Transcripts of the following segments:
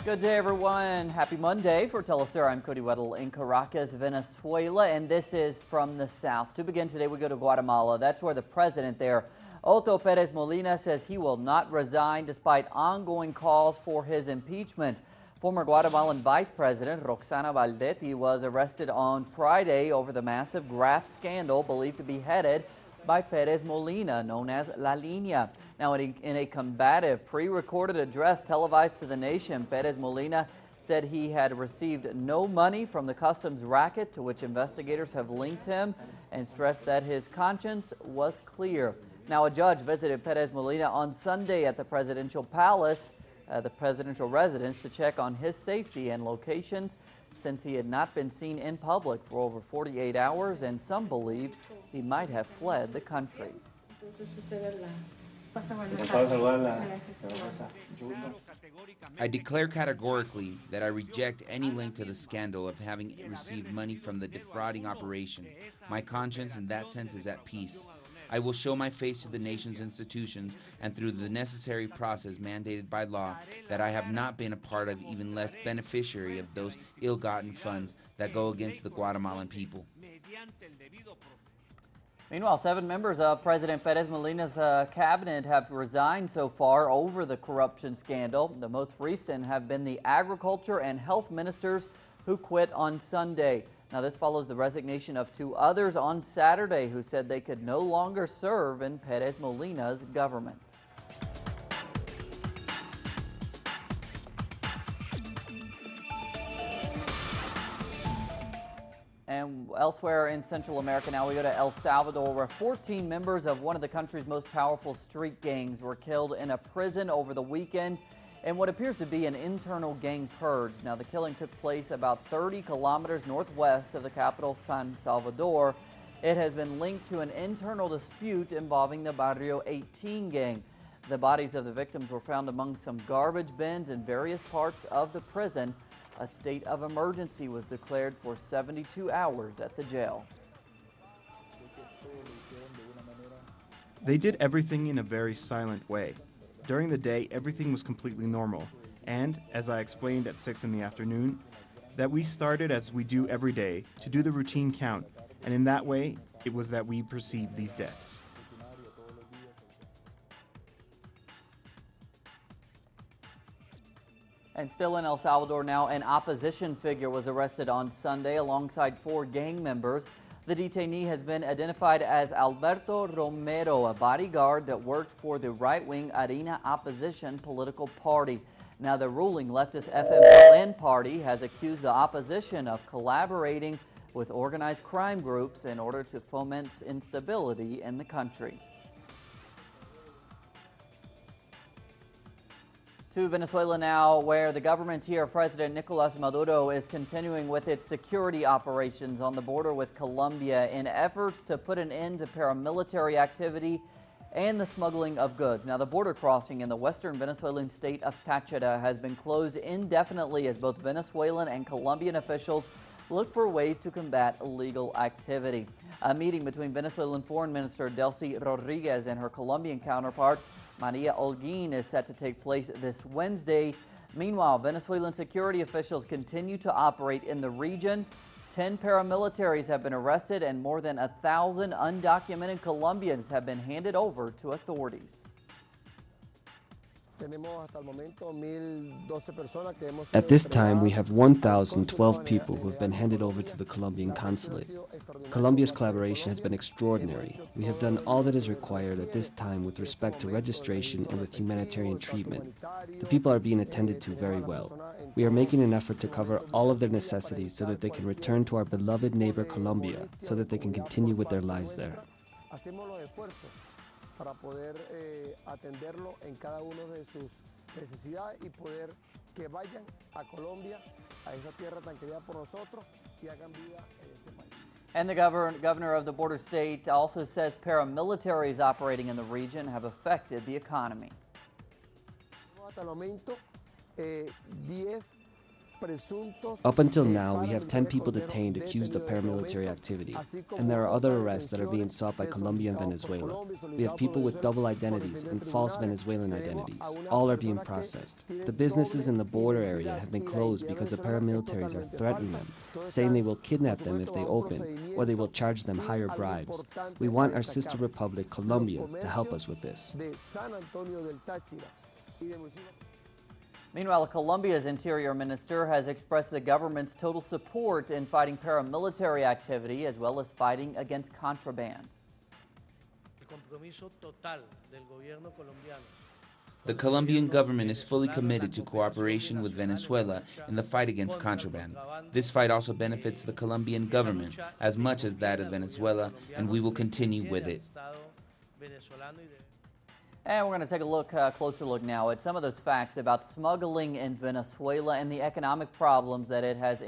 Good day, everyone. Happy Monday. For Telesur, I'm Cody Weddle in Caracas, Venezuela, and this is from the south. To begin today, we go to Guatemala. That's where the president there, Otto Pérez Molina, says he will not resign despite ongoing calls for his impeachment. Former Guatemalan Vice President Roxana Valdetti was arrested on Friday over the massive graft scandal believed to be headed by Pérez Molina, known as La Línea. Now, in a combative pre-recorded address televised to the nation, Pérez Molina said he had received no money from the customs racket to which investigators have linked him, and stressed that his conscience was clear. Now, a judge visited Pérez Molina on Sunday at the presidential palace, the presidential residence, to check on his safety and locations, since he had not been seen in public for over 48 hours, and some believe he might have fled the country. I declare categorically that I reject any link to the scandal of having received money from the defrauding operation. My conscience in that sense is at peace. I will show my face to the nation's institutions and through the necessary process mandated by law that I have not been a part of, even less beneficiary of those ill-gotten funds that go against the Guatemalan people. Meanwhile, 7 members of President Pérez Molina's cabinet have resigned so far over the corruption scandal. The most recent have been the agriculture and health ministers who quit on Sunday. Now, this follows the resignation of 2 others on Saturday who said they could no longer serve in Pérez Molina's government. And elsewhere in Central America now, we go to El Salvador, where 14 members of one of the country's most powerful street gangs were killed in a prison over the weekend in what appears to be an internal gang purge. Now, the killing took place about 30 kilometers northwest of the capital, San Salvador. It has been linked to an internal dispute involving the Barrio 18 gang. The bodies of the victims were found among some garbage bins in various parts of the prison. A state of emergency was declared for 72 hours at the jail. They did everything in a very silent way. During the day, everything was completely normal. And, as I explained at 6 in the afternoon, that we started as we do every day to do the routine count. And in that way, it was that we perceived these deaths. And still in El Salvador now, an opposition figure was arrested on Sunday alongside 4 gang members. The detainee has been identified as Alberto Romero, a bodyguard that worked for the right-wing Arena opposition political party. Now, the ruling leftist FMLN party has accused the opposition of collaborating with organized crime groups in order to foment instability in the country. To Venezuela now, where the government here, President Nicolas Maduro, is continuing with its security operations on the border with Colombia in efforts to put an end to paramilitary activity and the smuggling of goods. Now, the border crossing in the western Venezuelan state of Táchira has been closed indefinitely as both Venezuelan and Colombian officials look for ways to combat illegal activity. A meeting between Venezuelan Foreign Minister Delcy Rodriguez and her Colombian counterpart Maria Holguín is set to take place this Wednesday. Meanwhile, Venezuelan security officials continue to operate in the region. 10 paramilitaries have been arrested and more than 1,000 undocumented Colombians have been handed over to authorities. At this time, we have 1,012 people who have been handed over to the Colombian consulate. Colombia's collaboration has been extraordinary. We have done all that is required at this time with respect to registration and with humanitarian treatment. The people are being attended to very well. We are making an effort to cover all of their necessities so that they can return to our beloved neighbor Colombia, so that they can continue with their lives there. Para poder atenderlo en cada uno de sus necesidades y poder que vayan a Colombia, a esa tierra tan querida por nosotros, y hagan vida en ese país. And the governor of the border state also says paramilitaries operating in the region have affected the economy. Hasta el momento, 10 Up until now, we have 10 people detained accused of paramilitary activity, and there are other arrests that are being sought by Colombia and Venezuela. We have people with double identities and false Venezuelan identities. All are being processed. The businesses in the border area have been closed because the paramilitaries are threatening them, saying they will kidnap them if they open, or they will charge them higher bribes. We want our sister republic, Colombia, to help us with this. Meanwhile, Colombia's interior minister has expressed the government's total support in fighting paramilitary activity as well as fighting against contraband. The Colombian government is fully committed to cooperation with Venezuela in the fight against contraband. This fight also benefits the Colombian government as much as that of Venezuela, and we will continue with it. And we're going to take a closer look now at some of those facts about smuggling in Venezuela and the economic problems that it has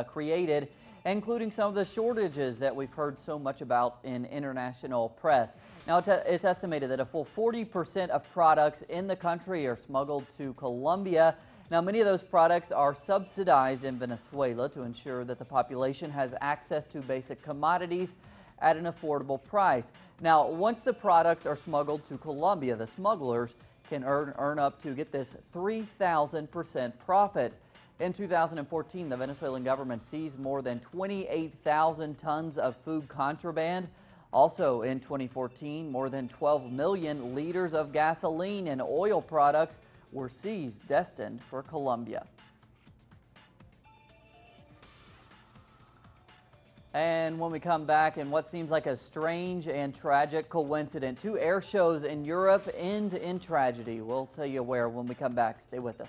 created, including some of the shortages that we've heard so much about in international press. Now, it's estimated that a full 40% of products in the country are smuggled to Colombia. Now, many of those products are subsidized in Venezuela to ensure that the population has access to basic commodities at an affordable price. Now, once the products are smuggled to Colombia, the smugglers can earn up to, get this, 3,000% profit. In 2014, the Venezuelan government seized more than 28,000 tons of food contraband. Also in 2014, more than 12 million liters of gasoline and oil products were seized, destined for Colombia. And when we come back, in what seems like a strange and tragic coincidence, 2 air shows in Europe end in tragedy. We'll tell you where when we come back. Stay with us.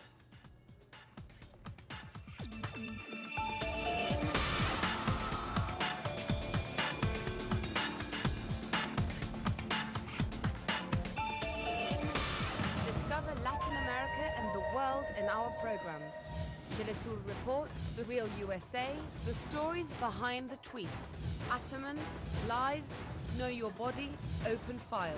Discover Latin America and the world in our programs. Telesur Reports, The Real USA, the stories behind the tweets, Ataman, Lives, Know Your Body, Open Files,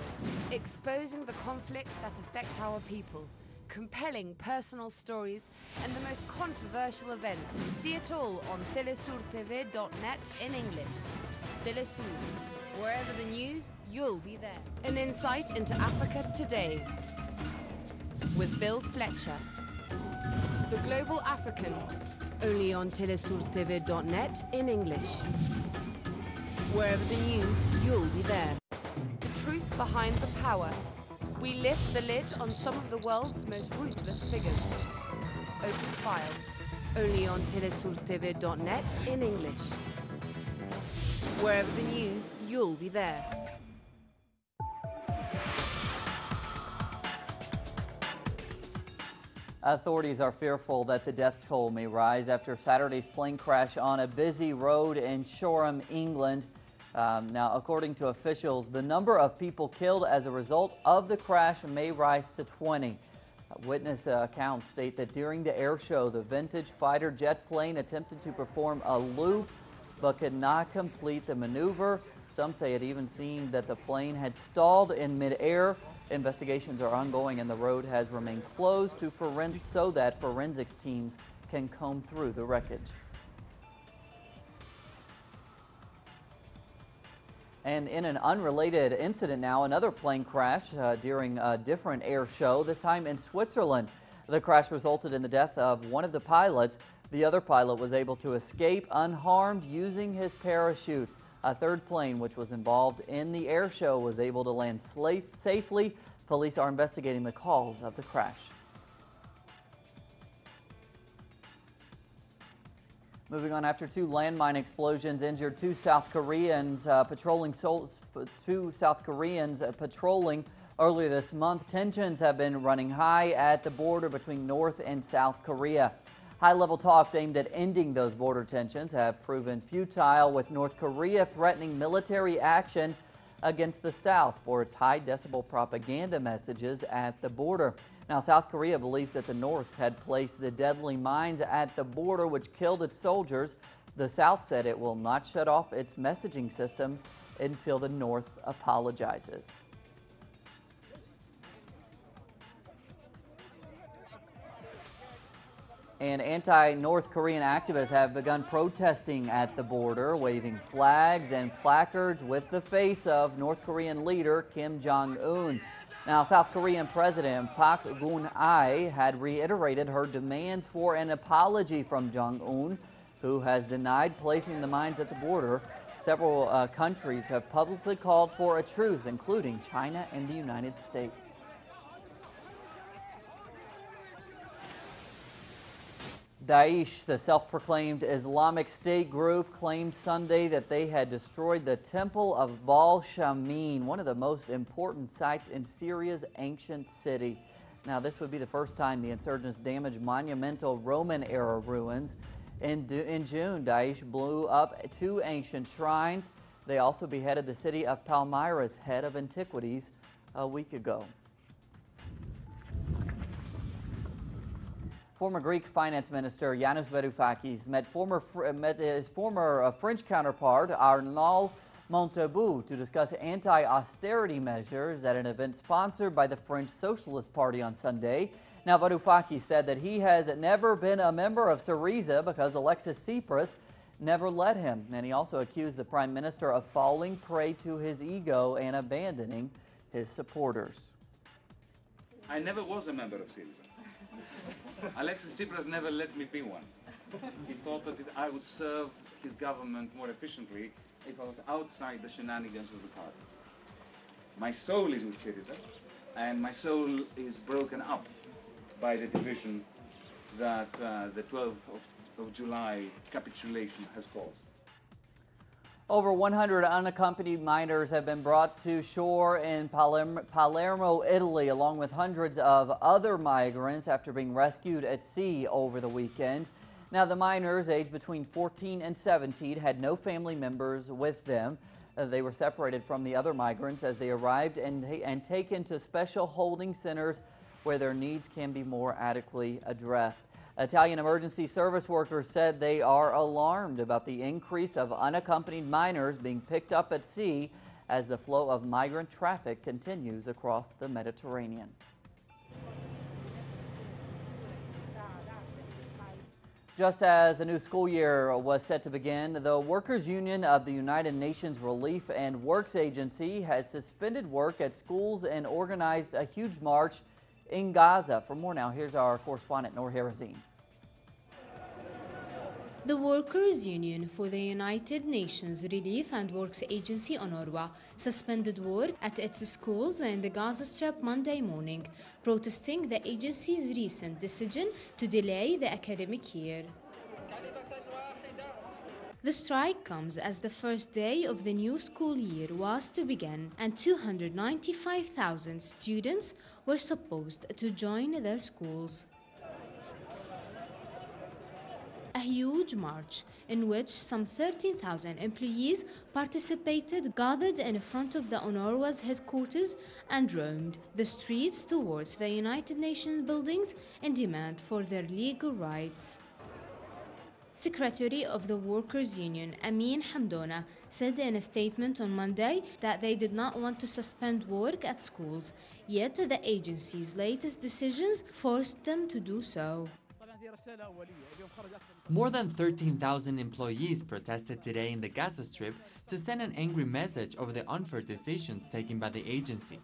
exposing the conflicts that affect our people, compelling personal stories, and the most controversial events. See it all on telesurtv.net in English. Telesur, wherever the news, you'll be there. An insight into Africa today with Bill Fletcher. The Global African, only on telesurtv.net in English. Wherever the news, you'll be there. The truth behind the power. We lift the lid on some of the world's most ruthless figures. Open File, only on telesurtv.net in English. Wherever the news, you'll be there. Authorities are fearful that the death toll may rise after Saturday's plane crash on a busy road in Shoreham, England. Now, according to officials, the number of people killed as a result of the crash may rise to 20. Witness accounts state that during the air show, the vintage fighter jet plane attempted to perform a loop but could not complete the maneuver. Some say it even seemed that the plane had stalled in midair. Investigations are ongoing and the road has remained closed to so that forensics teams can comb through the wreckage. And in an unrelated incident now, another plane crash during a different air show, this time in Switzerland. The crash resulted in the death of one of the pilots. The other pilot was able to escape unharmed using his parachute. A third plane, which was involved in the air show, was able to land safely. Police are investigating the cause of the crash. Moving on, after 2 landmine explosions injured 2 South Koreans patrolling earlier this month, tensions have been running high at the border between North and South Korea. High-level talks aimed at ending those border tensions have proven futile, with North Korea threatening military action against the South for its high-decibel propaganda messages at the border. Now, South Korea believes that the North had placed the deadly mines at the border, which killed its soldiers. The South said it will not shut off its messaging system until the North apologizes. And anti-North Korean activists have begun protesting at the border, waving flags and placards with the face of North Korean leader Kim Jong-un. Now, South Korean President Park Geun-hye had reiterated her demands for an apology from Jong-un, who has denied placing the mines at the border. Several countries have publicly called for a truce, including China and the United States. Daesh, the self-proclaimed Islamic State group, claimed Sunday that they had destroyed the Temple of Baal Shamin, one of the most important sites in Syria's ancient city. Now, this would be the first time the insurgents damaged monumental Roman-era ruins. In June, Daesh blew up 2 ancient shrines. They also beheaded the city of Palmyra's head of antiquities a week ago. Former Greek finance minister Yanis Varoufakis met his former French counterpart Arnaud Montebourg to discuss anti-austerity measures at an event sponsored by the French Socialist Party on Sunday. Now, Varoufakis said that he has never been a member of Syriza because Alexis Tsipras never let him. And he also accused the prime minister of falling prey to his ego and abandoning his supporters. I never was a member of Syriza. Alexis Tsipras never let me be one. He thought that I would serve his government more efficiently if I was outside the shenanigans of the party. My soul is with Syriza, and my soul is broken up by the division that the 12th of July capitulation has caused. Over 100 unaccompanied minors have been brought to shore in Palermo, Italy, along with hundreds of other migrants after being rescued at sea over the weekend. Now, the minors, aged between 14 and 17, had no family members with them. They were separated from the other migrants as they arrived and taken to special holding centers where their needs can be more adequately addressed. Italian emergency service workers said they are alarmed about the increase of unaccompanied minors being picked up at sea as the flow of migrant traffic continues across the Mediterranean. Just as a new school year was set to begin, the Workers' Union of the United Nations Relief and Works Agency has suspended work at schools and organized a huge march in Gaza. For more now, here's our correspondent, Noor Harazin. The Workers' Union for the United Nations Relief and Works Agency, UNRWA, suspended work at its schools in the Gaza Strip Monday morning, protesting the agency's recent decision to delay the academic year. The strike comes as the first day of the new school year was to begin, and 295,000 students were supposed to join their schools. A huge march in which some 13,000 employees participated gathered in front of the UNRWA's headquarters and roamed the streets towards the United Nations buildings in demand for their legal rights. Secretary of the Workers' Union, Amin Hamdona, said in a statement on Monday that they did not want to suspend work at schools, yet the agency's latest decisions forced them to do so. More than 13,000 employees protested today in the Gaza Strip to send an angry message over the unfair decisions taken by the agency.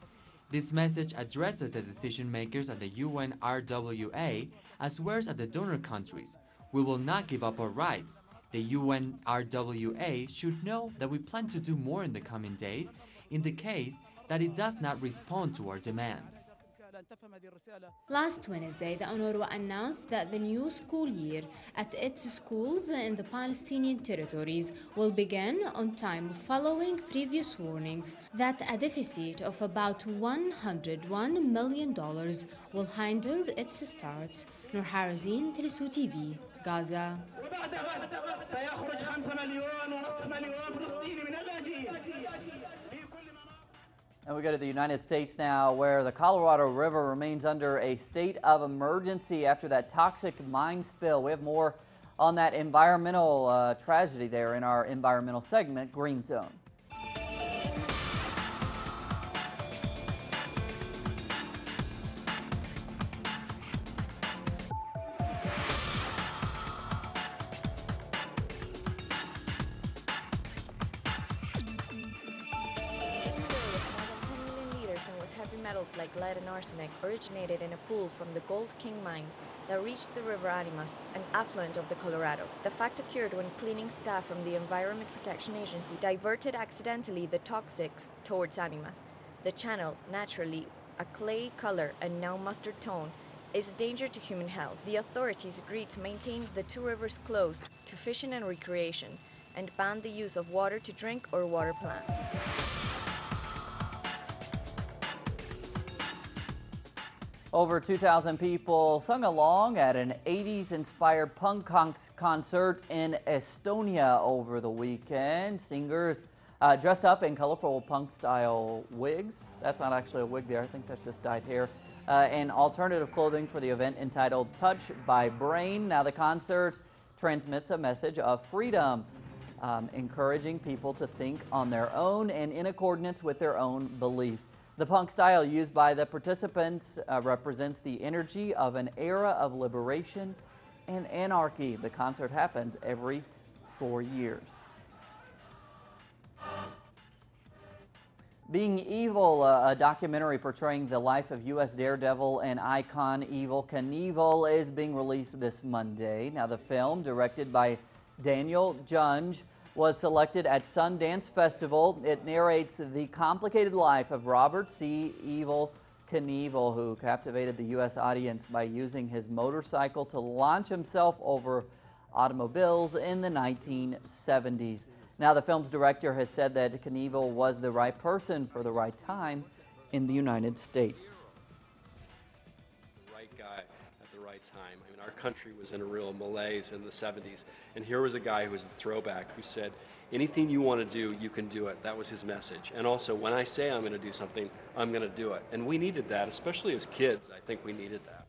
This message addresses the decision makers at the UNRWA as well as at the donor countries. We will not give up our rights. The UNRWA should know that we plan to do more in the coming days in the case that it does not respond to our demands. Last Wednesday, the UNRWA announced that the new school year at its schools in the Palestinian territories will begin on time following previous warnings that a deficit of about $101 million will hinder its start. Noor Harazin, Telesu TV, Gaza. And we go to the United States now, where the Colorado River remains under a state of emergency after that toxic mine spill. We have more on that environmental tragedy there in our environmental segment, Green Zone. smells like lead and arsenic originated in a pool from the Gold King mine that reached the River Animas, an affluent of the Colorado. The fact occurred when cleaning staff from the Environment Protection Agency diverted accidentally the toxics towards Animas. The channel, naturally a clay color and now mustard tone, is a danger to human health. The authorities agreed to maintain the two rivers closed to fishing and recreation and ban the use of water to drink or water plants. Over 2,000 people sung along at an 80s-inspired punk concert in Estonia over the weekend. Singers dressed up in colorful punk-style wigs. That's not actually a wig there. I think that's just dyed hair. And alternative clothing for the event entitled Touch by Brain. Now, the concert transmits a message of freedom, encouraging people to think on their own and in accordance with their own beliefs. The punk style used by the participants represents the energy of an era of liberation and anarchy. The concert happens every 4 years. Being Evil, a documentary portraying the life of U.S. daredevil and icon Evel Knievel, is being released this Monday. Now, the film, directed by Daniel Junge, was selected at Sundance Festival. It narrates the complicated life of Robert C. Evel Knievel, who captivated the U.S. audience by using his motorcycle to launch himself over automobiles in the 1970s. Now, the film's director has said that Knievel was the right person for the right time in the United States. The right guy at the right time. I mean, our country was in a real malaise in the 70s, and here was a guy who was a throwback who said, anything you want to do, you can do it. That was his message. And also, when I say I'm going to do something, I'm going to do it. And we needed that, especially as kids. I think we needed that.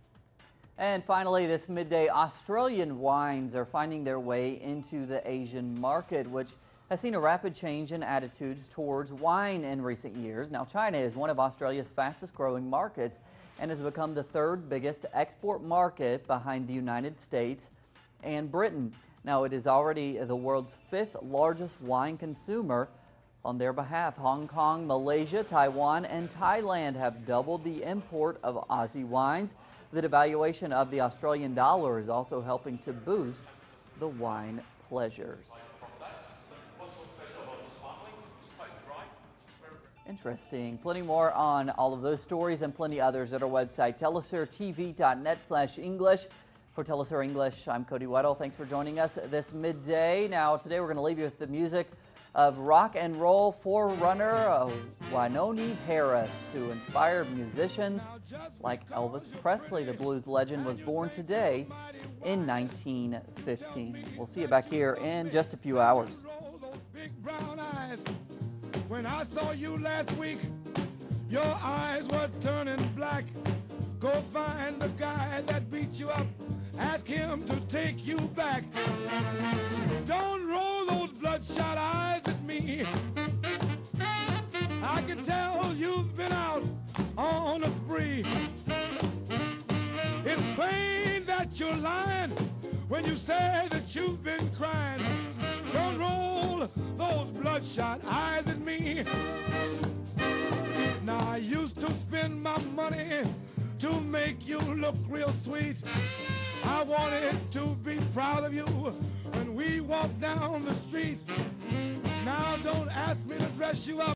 And finally, this midday, Australian wines are finding their way into the Asian market, which has seen a rapid change in attitudes towards wine in recent years. Now, China is one of Australia's fastest growing markets and has become the third biggest export market behind the United States and Britain. Now, it is already the world's 5th largest wine consumer. On their behalf, Hong Kong, Malaysia, Taiwan, and Thailand have doubled the import of Aussie wines. The devaluation of the Australian dollar is also helping to boost the wine pleasures. Interesting. Plenty more on all of those stories and plenty others at our website, telesurtv.net/English. For Telesur English, I'm Cody Weddle. Thanks for joining us this midday. Now, today we're going to leave you with the music of rock and roll forerunner Wynonie Harris, who inspired musicians like Elvis Presley. The blues legend was born today in 1915. We'll see you back here in just a few hours. When I saw you last week, your eyes were turning black. Go find the guy that beat you up. Ask him to take you back. Don't roll those bloodshot eyes at me. I can tell you've been out on a spree. It's plain that you're lying when you say that you've been crying. Don't roll those bloodshot eyes at me. Now, I used to spend my money to make you look real sweet. I wanted to be proud of you when we walk down the street. Now, don't ask me to dress you up.